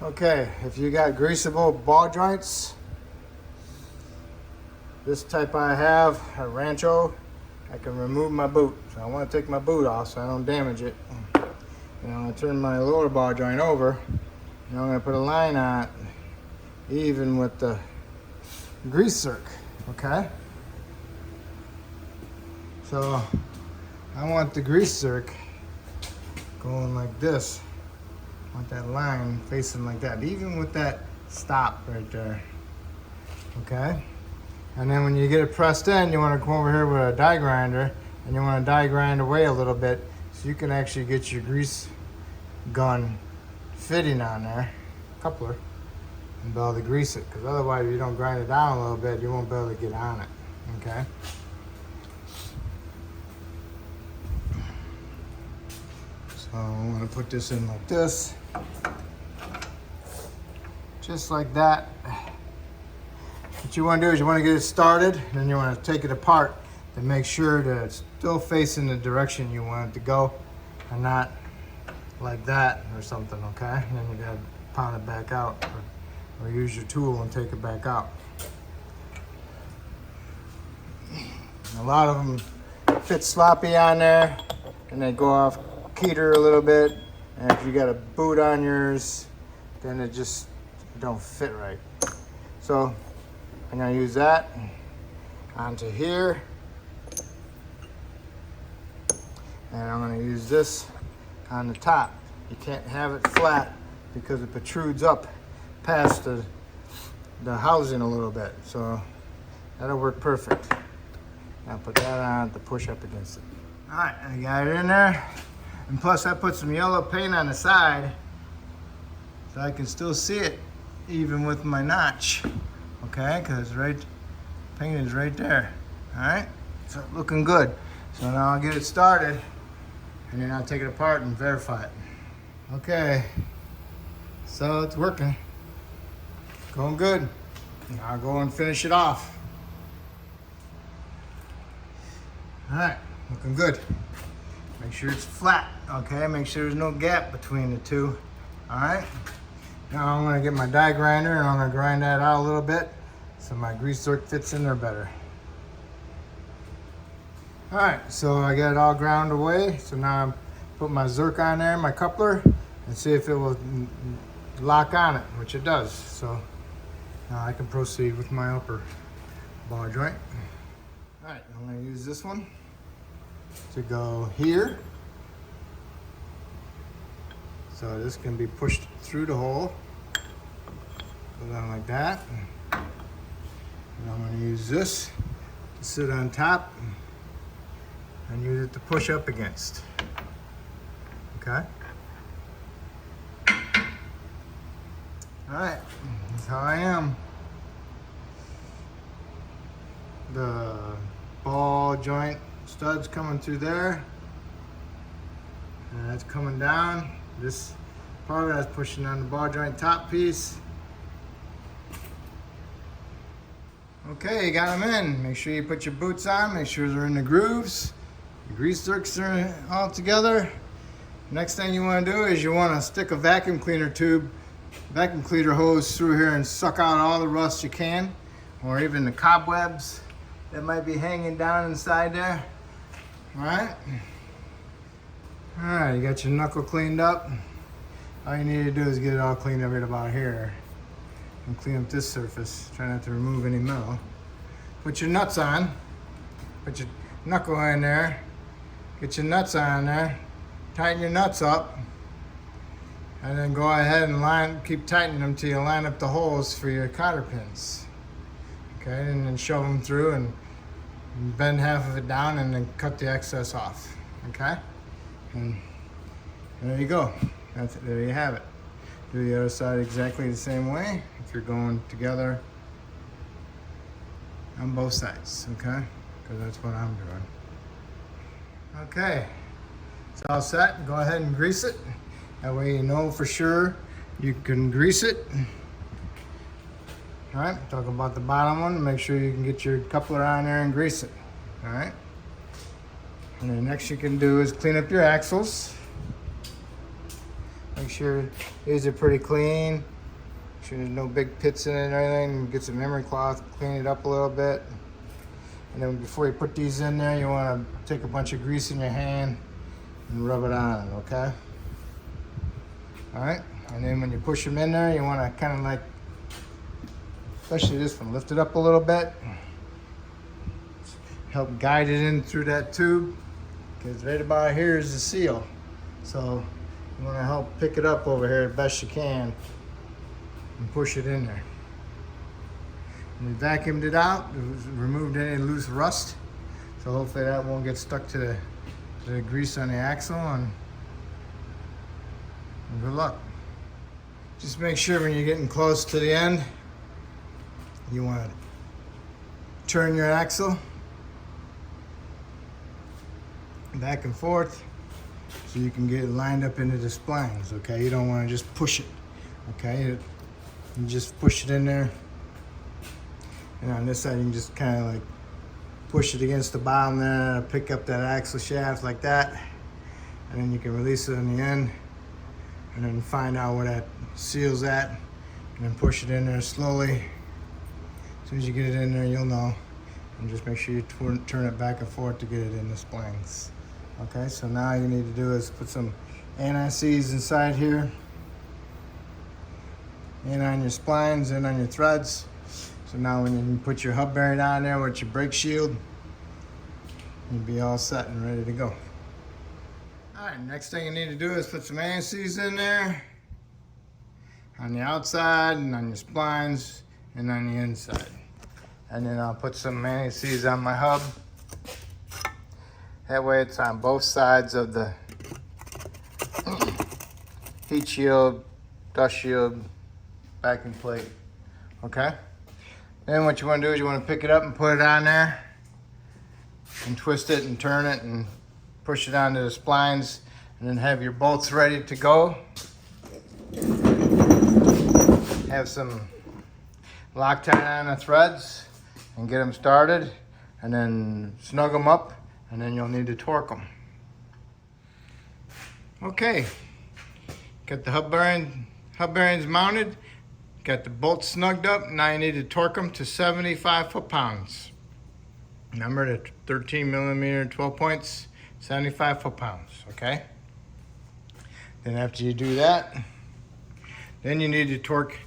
Okay, if you got greasable ball joints, this type I have, a Rancho, I can remove my boot. So I want to take my boot off so I don't damage it. And I'm going to turn my lower ball joint over, and I'm going to put a line on it, even with the grease zerk, okay? So I want the grease zerk going like this. I want that line facing like that, even with that stop right there, okay? And then when you get it pressed in, you want to come over here with a die grinder, and you want to die grind away a little bit so you can actually get your grease gun fitting on there, coupler, and be able to grease it, because otherwise if you don't grind it down a little bit, you won't be able to get on it, okay? So I'm going to put this in like this, just like that. What you want to do is you want to get it started, and then you want to take it apart to make sure that it's still facing the direction you want it to go, and not like that or something, okay? And then you got to pound it back out, or use your tool and take it back out. A lot of them fit sloppy on there, and they go off keter a little bit, and if you got a boot on yours, then it just don't fit right. So I'm gonna use that onto here, and I'm gonna use this on the top. You can't have it flat because it protrudes up past the housing a little bit, so that'll work perfect. Now put that on to push up against it. All right, I got it in there. And plus I put some yellow paint on the side so I can still see it even with my notch. Okay, because paint is right there. All right, so looking good. So now I'll get it started, and then I'll take it apart and verify it. Okay, so it's working. Going good. Now I'll go and finish it off. All right, looking good. Make sure it's flat, okay? Make sure there's no gap between the two, all right? Now I'm gonna get my die grinder, and I'm gonna grind that out a little bit so my grease zerk fits in there better. All right, so I got it all ground away. So now I put my zerk on there, my coupler, and see if it will lock on it, which it does. So now I can proceed with my upper ball joint. All right, I'm gonna use this one to go here. So this can be pushed through the hole. Go down like that. And I'm going to use this to sit on top and use it to push up against. Okay? Alright, that's how I am. The ball joint studs coming through there, and that's coming down. This part of that's pushing on the ball joint top piece. Okay, you got them in. Make sure you put your boots on, make sure they're in the grooves. Your grease zerks are all together. Next thing you want to do is you want to stick a vacuum cleaner hose through here and suck out all the rust you can, or even the cobwebs that might be hanging down inside there. Alright, you got your knuckle cleaned up. All you need to do is get it all cleaned up right about here and clean up this surface. Try not to remove any metal. Put your nuts on, put your knuckle in there, get your nuts on there, tighten your nuts up, and then go ahead and keep tightening them till you line up the holes for your cotter pins. Okay, and then shove them through and bend half of it down and then cut the excess off. Okay, and there you go. There you have it. Do the other side exactly the same way if you're going together on both sides. Okay, because that's what I'm doing. Okay, it's all set. Go ahead and grease it. That way you know for sure you can grease it. All right, talk about the bottom one. Make sure you can get your coupler on there and grease it. All right. And then next you can do is clean up your axles. Like Make sure these are pretty clean. Make sure there's no big pits in it or anything. Get some memory cloth, clean it up a little bit. And then before you put these in there, you want to take a bunch of grease in your hand and rub it on, okay? All right, and then when you push them in there, you want to kind of like, especially this one, lift it up a little bit. Help guide it in through that tube, because right about here is the seal. So you want to help pick it up over here as best you can and push it in there. And we vacuumed it out, removed any loose rust. So hopefully that won't get stuck to the grease on the axle, and good luck. Just make sure when you're getting close to the end, you want to turn your axle back and forth so you can get it lined up into the splines, okay? You don't want to just push it, okay? You just push it in there. And on this side, you can just kind of like push it against the bottom there, pick up that axle shaft like that, and then you can release it in the end, and then find out where that seal's at, and then push it in there slowly. As soon as you get it in there, you'll know. And just make sure you turn it back and forth to get it in the splines. Okay, so now all you need to do is put some anti-seize inside here, and on your splines, and on your threads. So now when you put your hub bearing on there with your brake shield, you'll be all set and ready to go. All right, next thing you need to do is put some anti-seize in there on the outside and on your splines and on the inside. And then I'll put some anti-seize on my hub. That way it's on both sides of the heat shield, dust shield, backing plate, okay? Then what you want to do is you want to pick it up and put it on there and twist it and turn it and push it onto the splines, and then have your bolts ready to go. Have some Loctite on the threads and get them started, and then snug them up, and then you'll need to torque them. Okay, got the hub bearings mounted. Got the bolts snugged up. Now you need to torque them to 75 foot-pounds. Number to 13 millimeter, 12 points, 75 foot-pounds, okay? Then after you do that, then you need to torque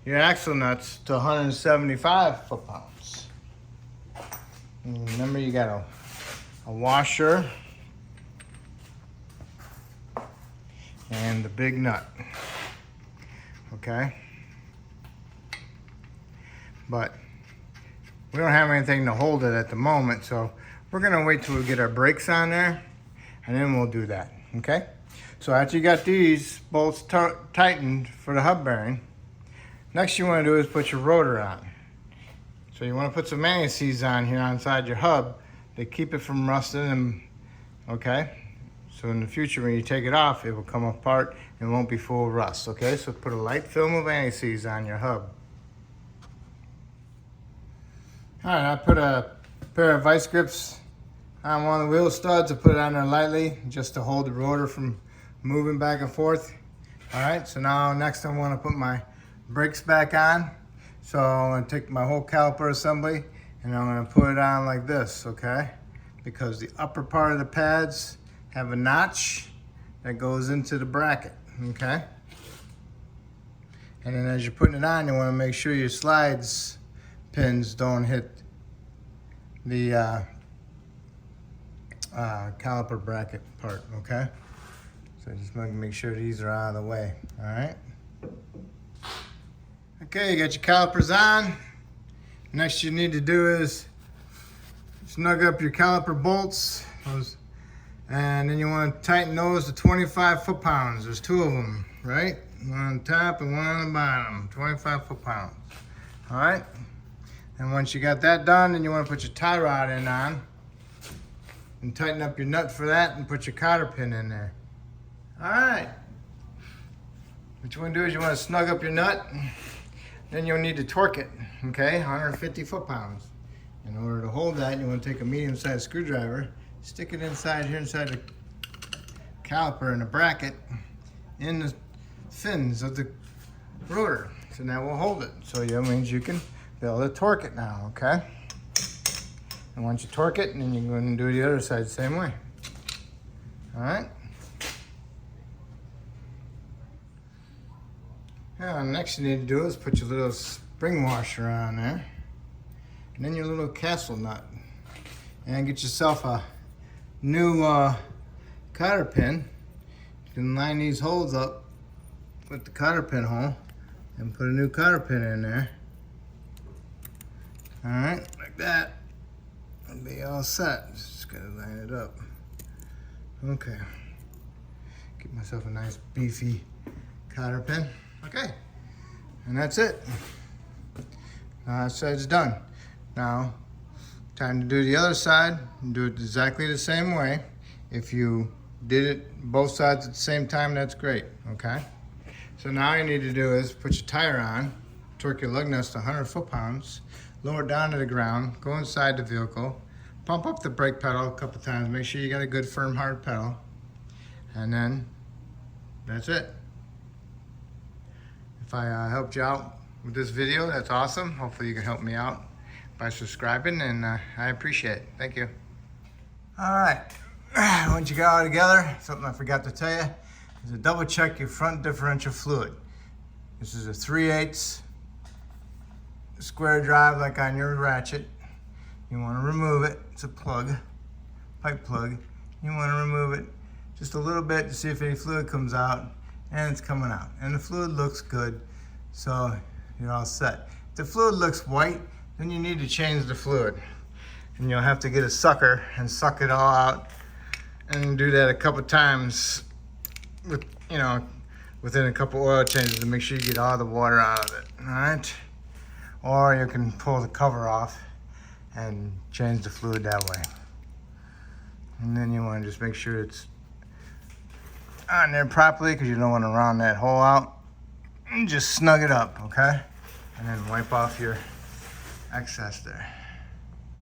your axle nuts to 175 foot-pounds. And remember, you got a washer and the big nut, okay? But we don't have anything to hold it at the moment, so we're gonna wait till we get our brakes on there, and then we'll do that, okay? So after you got these bolts tightened for the hub bearing, next you wanna do is put your rotor on. So you wanna put some anti-seize on here inside your hub to keep it from rusting, and okay? So in the future, when you take it off, it will come apart and won't be full of rust, okay? So put a light film of anti-seize on your hub. All right, I put a pair of vice grips on one of the wheel studs. I put it on there lightly just to hold the rotor from moving back and forth. All right, so now next I want to put my brakes back on. So I'm going to take my whole caliper assembly and I'm going to put it on like this, okay? Because the upper part of the pads have a notch that goes into the bracket, okay? And then as you're putting it on, you want to make sure your slides pins don't hit the caliper bracket part, okay? So just make sure these are out of the way, all right? Okay, you got your calipers on. Next you need to do is snug up your caliper bolts, and then you want to tighten those to 25 foot-pounds. There's two of them, right? One on top and one on the bottom, 25 foot-pounds, all right? And once you got that done, then you want to put your tie rod in on and tighten up your nut for that and put your cotter pin in there. All right. What you want to do is you want to snug up your nut. Then you'll need to torque it, okay? 150 foot-pounds. In order to hold that, you want to take a medium-sized screwdriver, stick it inside here, inside the caliper in the bracket, in the fins of the rotor. So now we'll hold it. So that means you can be able to torque it now, okay? And once you torque it, and then you're going to do the other side the same way. All right? Now, next you need to do is put your little spring washer on there. And then your little castle nut. And get yourself a new cotter pin. You can line these holes up with the cotter pin hole and put a new cotter pin in there. All right, like that. And be all set. Just gotta line it up. Okay. Get myself a nice beefy cotter pin. Okay. And that's it. Now that side's done. Now, time to do the other side and do it exactly the same way. If you did it both sides at the same time, that's great, okay? So now all you need to do is put your tire on, torque your lug nuts to 100 foot-pounds, lower it down to the ground, go inside the vehicle, pump up the brake pedal a couple times, make sure you got a good firm hard pedal, and then that's it. If I helped you out with this video, that's awesome. Hopefully you can help me out by subscribing, and I appreciate it. Thank you. All right, once you got it all together, something I forgot to tell you is to double check your front differential fluid. This is a 3/8 square drive like on your ratchet. You want to remove it. It's a plug, pipe plug. You want to remove it just a little bit to see if any fluid comes out, and it's coming out. And the fluid looks good, so you're all set. If the fluid looks white, then you need to change the fluid. And you'll have to get a sucker and suck it all out, and do that a couple times with, within a couple oil changes to make sure you get all the water out of it, all right? Or you can pull the cover off and change the fluid that way. And then you want to just make sure it's on there properly, because you don't want to round that hole out. And just snug it up, okay? And then wipe off your excess there.